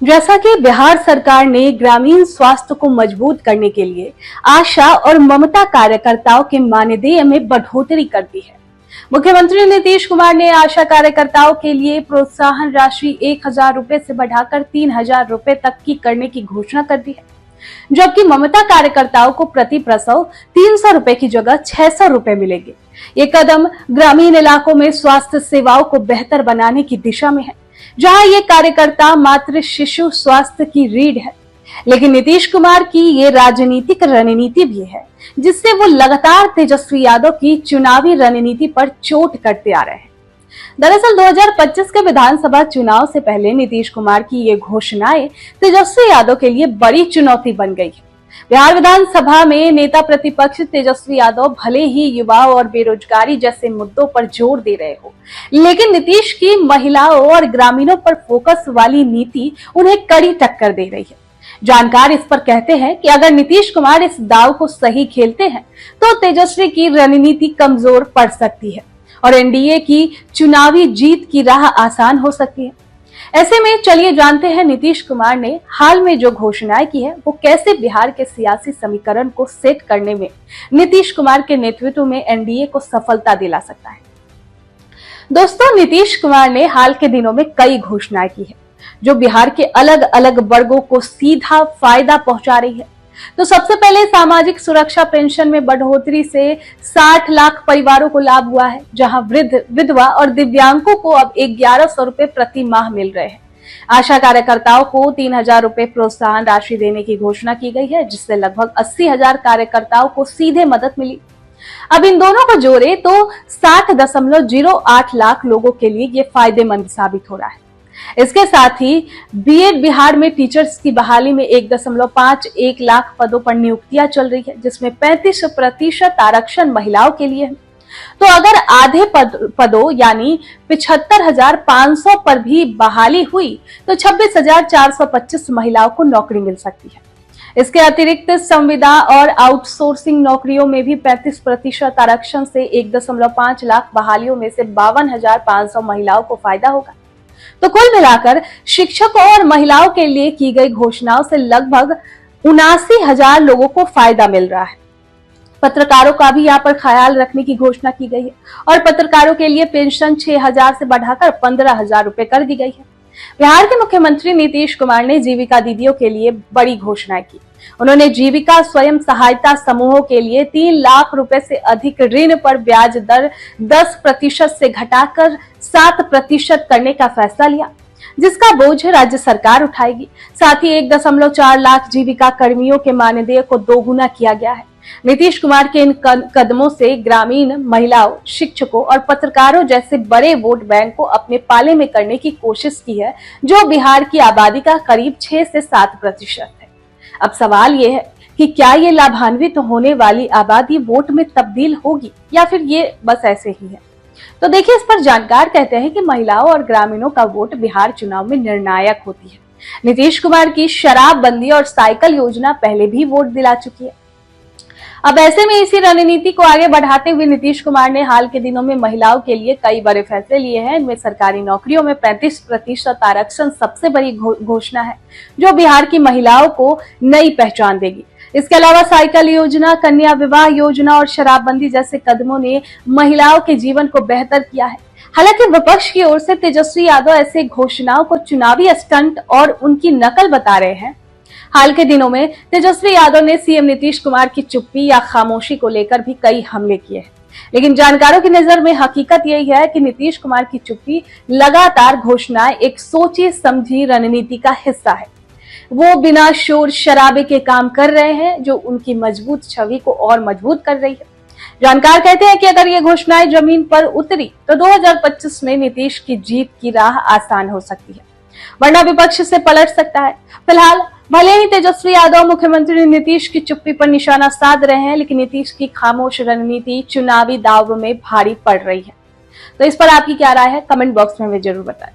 जैसा कि बिहार सरकार ने ग्रामीण स्वास्थ्य को मजबूत करने के लिए आशा और ममता कार्यकर्ताओं के मानदेय में बढ़ोतरी कर दी है। मुख्यमंत्री नीतीश कुमार ने आशा कार्यकर्ताओं के लिए प्रोत्साहन राशि 1,000 रुपए से बढ़ाकर 3,000 रुपए तक की करने की घोषणा कर दी है, जबकि ममता कार्यकर्ताओं को प्रति प्रसव 300 रुपए की जगह 600 रुपए मिलेंगे। ये कदम ग्रामीण इलाकों में स्वास्थ्य सेवाओं को बेहतर बनाने की दिशा में है, जहां ये कार्यकर्ता मातृ शिशु स्वास्थ्य की रीढ़ है। लेकिन नीतीश कुमार की ये राजनीतिक रणनीति भी है, जिससे वो लगातार तेजस्वी यादव की चुनावी रणनीति पर चोट करते आ रहे हैं। दरअसल 2025 के विधानसभा चुनाव से पहले नीतीश कुमार की ये घोषणाएं तेजस्वी यादव के लिए बड़ी चुनौती बन गई है। बिहार विधानसभा में नेता प्रतिपक्ष तेजस्वी यादव भले ही युवाओं और बेरोजगारी जैसे मुद्दों पर जोर दे रहे हो, लेकिन नीतीश की महिलाओं और ग्रामीणों पर फोकस वाली नीति उन्हें कड़ी टक्कर दे रही है। जानकार इस पर कहते हैं कि अगर नीतीश कुमार इस दाव को सही खेलते हैं तो तेजस्वी की रणनीति कमजोर पड़ सकती है और एनडीए की चुनावी जीत की राह आसान हो सकती है। ऐसे में चलिए जानते हैं नीतीश कुमार ने हाल में जो घोषणाएं की है वो कैसे बिहार के सियासी समीकरण को सेट करने में नीतीश कुमार के नेतृत्व में एनडीए को सफलता दिला सकता है। दोस्तों, नीतीश कुमार ने हाल के दिनों में कई घोषणाएं की है जो बिहार के अलग अलग वर्गों को सीधा फायदा पहुंचा रही है। तो सबसे पहले सामाजिक सुरक्षा पेंशन में बढ़ोतरी से 60 लाख परिवारों को लाभ हुआ है, जहां वृद्ध, विधवा और दिव्यांगों को अब 1100 रुपए प्रति माह मिल रहे हैं। आशा कार्यकर्ताओं को 3,000 रुपए प्रोत्साहन राशि देने की घोषणा की गई है, जिससे लगभग 80,000 कार्यकर्ताओं को सीधे मदद मिली। अब इन दोनों को जोड़े तो 60.08 लाख लोगों के लिए ये फायदेमंद साबित हो रहा है। इसके साथ ही बीएड बिहार में टीचर्स की बहाली में 1.51 लाख पदों पर नियुक्तियां चल रही है, जिसमें 35% आरक्षण महिलाओं के लिए है। तो अगर आधे पदों यानी 75,500 पर भी बहाली हुई तो 26,425 महिलाओं को नौकरी मिल सकती है। इसके अतिरिक्त संविदा और आउटसोर्सिंग नौकरियों में भी 35% आरक्षण से 1.5 लाख बहालियों में से 52,500 महिलाओं को फायदा होगा। तो कुल मिलाकर शिक्षकों और महिलाओं के लिए की गई घोषणाओं से लगभग 79,000 लोगों को फायदा मिल रहा है। पत्रकारों का भी यहाँ पर ख्याल रखने की घोषणा की गई है और पत्रकारों के लिए पेंशन 6,000 से बढ़ाकर 15,000 रुपए कर दी गई है। बिहार के मुख्यमंत्री नीतीश कुमार ने जीविका दीदियों के लिए बड़ी घोषणा की। उन्होंने जीविका स्वयं सहायता समूहों के लिए 3 लाख रुपए से अधिक ऋण पर ब्याज दर 10% से घटाकर 7% करने का फैसला लिया, जिसका बोझ राज्य सरकार उठाएगी। साथ ही 1.4 लाख जीविका कर्मियों के मानदेय को दोगुना किया गया है। नीतीश कुमार के इन कदमों से ग्रामीण महिलाओं, शिक्षकों और पत्रकारों जैसे बड़े वोट बैंक को अपने पाले में करने की कोशिश की है, जो बिहार की आबादी का करीब 6 से 7% है। अब सवाल ये है कि क्या ये लाभान्वित होने वाली आबादी वोट में तब्दील होगी या फिर ये बस ऐसे ही है। तो देखिए, इस पर जानकार कहते हैं कि महिलाओं और ग्रामीणों का वोट बिहार चुनाव में निर्णायक होती है। नीतीश कुमार की शराबबंदी और साइकिल योजना पहले भी वोट दिला चुकी है। अब ऐसे में इसी रणनीति को आगे बढ़ाते हुए नीतीश कुमार ने हाल के दिनों में महिलाओं के लिए कई बड़े फैसले लिए हैं। इनमें सरकारी नौकरियों में 35% आरक्षण सबसे बड़ी घोषणा है, जो बिहार की महिलाओं को नई पहचान देगी। इसके अलावा साइकिल योजना, कन्या विवाह योजना और शराबबंदी जैसे कदमों ने महिलाओं के जीवन को बेहतर किया है। हालांकि विपक्ष की ओर से तेजस्वी यादव ऐसे घोषणाओं को चुनावी स्टंट और उनकी नकल बता रहे हैं। हाल के दिनों में तेजस्वी यादव ने सीएम नीतीश कुमार की चुप्पी या खामोशी को लेकर भी कई हमले किए हैं, लेकिन जानकारों की नजर में हकीकत यही है कि नीतीश कुमार की चुप्पी, लगातार घोषणाएं एक सोची समझी रणनीति का हिस्सा है। वो बिना शोर शराबे के काम कर रहे हैं, जो उनकी मजबूत छवि को और मजबूत कर रही है। जानकार कहते हैं कि अगर ये घोषणाएं जमीन पर उतरी तो 2025 में नीतीश की जीत की राह आसान हो सकती है, वरना विपक्ष से पलट सकता है। फिलहाल भले ही तेजस्वी यादव मुख्यमंत्री नीतीश की चुप्पी पर निशाना साध रहे हैं, लेकिन नीतीश की खामोश रणनीति चुनावी दाव में भारी पड़ रही है। तो इस पर आपकी क्या राय है, कमेंट बॉक्स में जरूर बताएं।